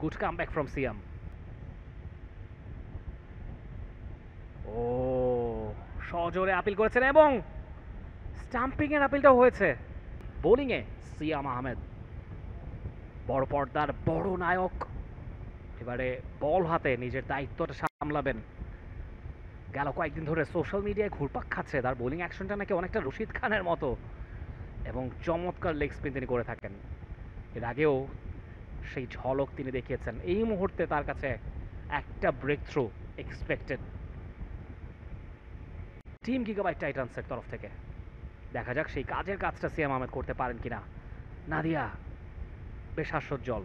Good comeback from সিয়াম। ও সজোরে appeal করেছেন এবং স্টাম্পিং এর আপিলটাও হয়েছে। বোলিংয়ে সিয়াম আহমেদ বড় পর্দার বড় নায়ক, এবারে বল হাতে নিজের দায়িত্বটা সামলাবেন। গেল কয়েকদিন ধরে সোশ্যাল মিডিয়ায় ঘুরপাক খাচ্ছে তার বোলিং অ্যাকশনটা নাকি অনেকটা রশিদ খানের মতো, এবং চমৎকার লেগ স্পিন তিনি করে থাকেন। এর আগেও সেই ঝলক তিনি দেখিয়েছেন। এই মুহূর্তে তার কাছে একটা breakthrough expected team Gigabyte টাইটান্সের তরফ থেকে। দেখা যাক সেই কাজের কাজটা সিয়াম আহমেদ করতে পারেন কিনা। নাদিয়া বেশ হাস্যোজ্জ্বল,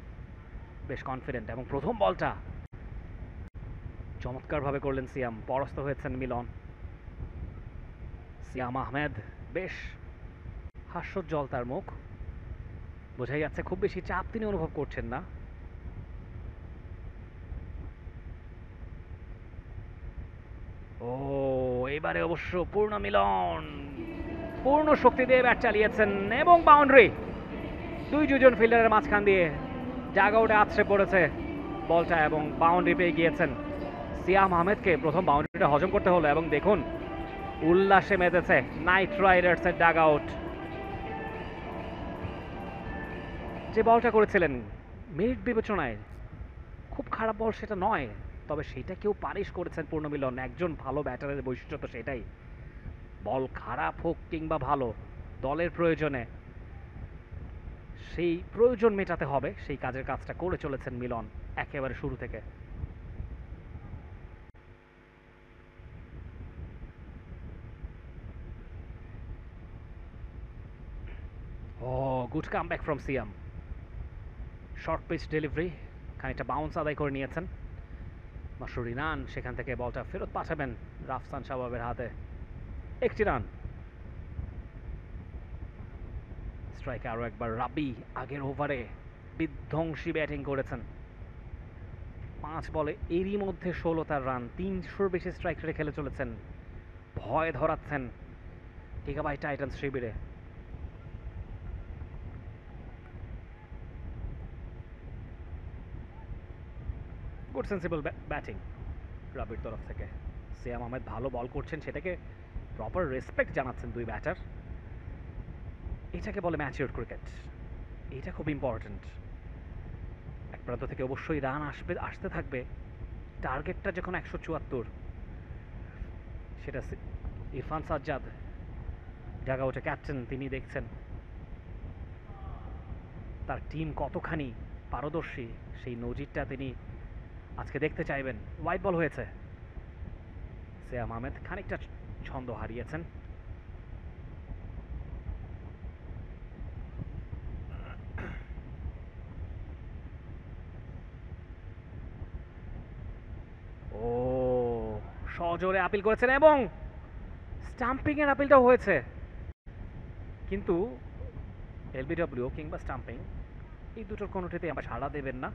বেশ কনফিডেন্ট, এবং প্রথম বলটা চমৎকারভাবে করলেন সিয়াম। পরাস্ত হয়েছেন মিলন। সিয়াম আহমেদ বেশ হাস্যোজ্জ্বল তার মুখ, বোঝাই যাচ্ছে খুব বেশি চাপ তিনি অনুভব করছেন না। ও এবারে অবশ্য পূর্ণ মিলন পূর্ণ শক্তি দিয়ে ব্যাট চালিয়েছেন এবং বাউন্ডারি। দুজন ফিল্ডারের মাঝখান দিয়ে ডাগ আউটে আছড়ে পড়েছে বলটা এবং বাউন্ডারি পেয়ে গিয়েছেন। সিয়াম আহমেদকে প্রথম বাউন্ডারিটা হজম করতে হলো, এবং দেখুন উল্লাসে মেতেছে নাইট রাইডার্সের ডাগ আউট। যে বলটা করেছিলেন মিনিট বিবেচনায় খুব খারাপ বল সেটা নয়, তবে সেটা কেউ পানিশ করেছেন পূর্ণমিলন। একজন ভালো ব্যাটারের বৈশিষ্ট্য তো সেটাই, বল খারাপ হোক কিংবা ভালো, দলের প্রয়োজনে সেই প্রয়োজন মেটাতে হবে, সেই কাজের কাজটা করে চলেছেন মিলন একেবারে শুরু থেকে। Oh good comeback from Siam. Short pitch delivery, খানিকটা বাউন্স আদায় করে নিয়েছেন মাসুরি রান। সেখান থেকে বলটা ফেরত পাঠাবেন রাফসান শাবাবের হাতে। একটি রান। স্ট্রাইকে আরও একবার রাবি আগের ওভারে বিধ্বংসী ব্যাটিং করেছেন। 5 বলে এরই মধ্যে 16 তার রান, 300-র বেশি স্ট্রাইক রেটে খেলে চলেছেন। ভয় ধরাচ্ছেন গিগাবাইট টাইটান্স শিবিরে। গুড সেন্সিবল ব্যাটিং রাবির তরফ থেকে। সিয়াম আহমেদ ভালো বল করছেন, সেটাকে প্রপার রেসপেক্ট জানাচ্ছেন দুই ব্যাটার। এটাকে বলে ম্যাচিওর ক্রিকেট, এটা খুব ইম্পর্ট্যান্ট। এক প্রান্ত থেকে অবশ্যই রান আসতে থাকবে। টার্গেটটা যখন 174, সেটা ইরফান সাজ্জাদ ডাগ আউটে ক্যাপ্টেন, তিনি দেখছেন তার টিম কতখানি পারদর্শী, সেই নজিরটা তিনি আজকে দেখতে চাইবেন। হোয়াইট বল হয়েছে। সিয়াম আহমেদ খানিকটা ছন্দ হারিয়েছেন। ও সজোরে আপিল করেছেন এবং স্টাম্পিং এর আপিলটাও হয়েছে, কিন্তু এলবিডব্লিউ কিংবা স্টাম্পিং এই দুটোর কোনোটিতে আমরা সাড়া দেবেন না,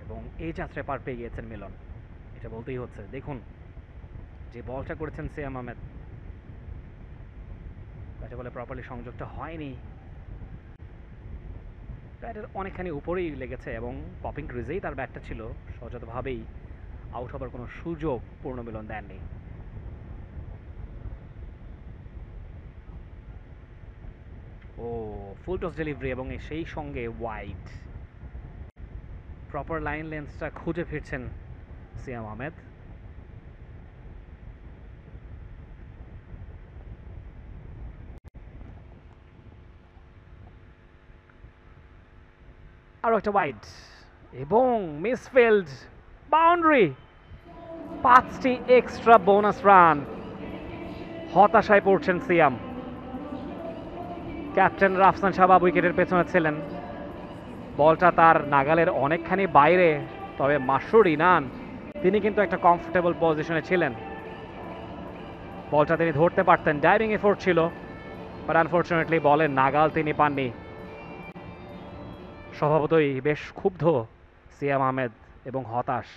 এবং এই যাত্রায় পার পেয়ে গিয়েছেন মিলন, এটা বলতেই হচ্ছে। দেখুন যে বলটা করেছেন সিয়াম আহমেদ, ব্যাটে বলে প্রপারলি সংযোগটা হয়নি, ব্যাটের অনেকখানি উপরেই লেগেছে এবং পপিং ক্রিজেই তার ব্যাটটা ছিল, সহজাতভাবেই আউট হবার কোনো সুযোগ পূর্ণমিলন দেননি। ও ফুল টস ডেলিভারি এবং সেই সঙ্গে ওয়াইড। প্রপার লাইন লেন্সটা খুঁজে ফিরছেন সিয়াম আহমেদ। আরও একটা ওয়াইড এবং মিসফিল্ড, বাউন্ডারি। 5টি এক্সট্রা বোনাস রান। হতাশায় পড়ছেন সিয়াম। ক্যাপ্টেন রাফসান শাবাব উইকেটের পেছনে ছিলেন, বলটা তার নাগালের অনেকখানি বাইরে, তবে মাসুর ইনান তিনি কিন্তু একটা কমফোর্টেবল পজিশনে ছিলেন, বলটা তিনি ধরতে পারতেন, ডাইভিং এফোর্ট ছিল, বাট আনফর্চুনেটলি বলের নাগাল তিনি পাননি। স্বভাবতই বেশ ক্ষুব্ধ সিয়াম আহমেদ এবং হতাশ।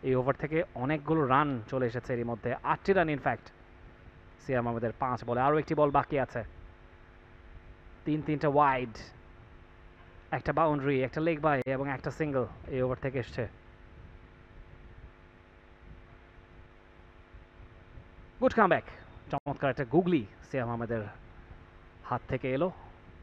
এই ওভার থেকে অনেকগুলো রান চলে এসেছে এরই মধ্যে, 8টি রান ইনফ্যাক্ট সিয়াম আহমেদের 5 বলে। আরও একটি বল বাকি আছে, 3-3টা ওয়াইড। একটা বাউন্ডারি, একটা লেগ বাই এবং একটা সিঙ্গেল এই ওভার থেকে এসছে। গুড কামব্যাক, চমৎকার একটা গুগলি সিয়াম আহমেদের হাত থেকে এলো।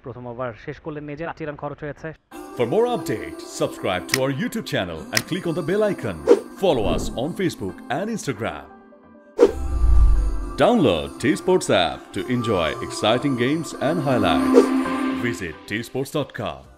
প্রথম ওভার শেষ করলেন নিজে, 8 রান খরচ হয়েছে। For more updates, subscribe to our YouTube channel and click on the bell icon. Follow us on Facebook and Instagram. Download T-Sports app to enjoy exciting games and highlights. Visit tsports.com.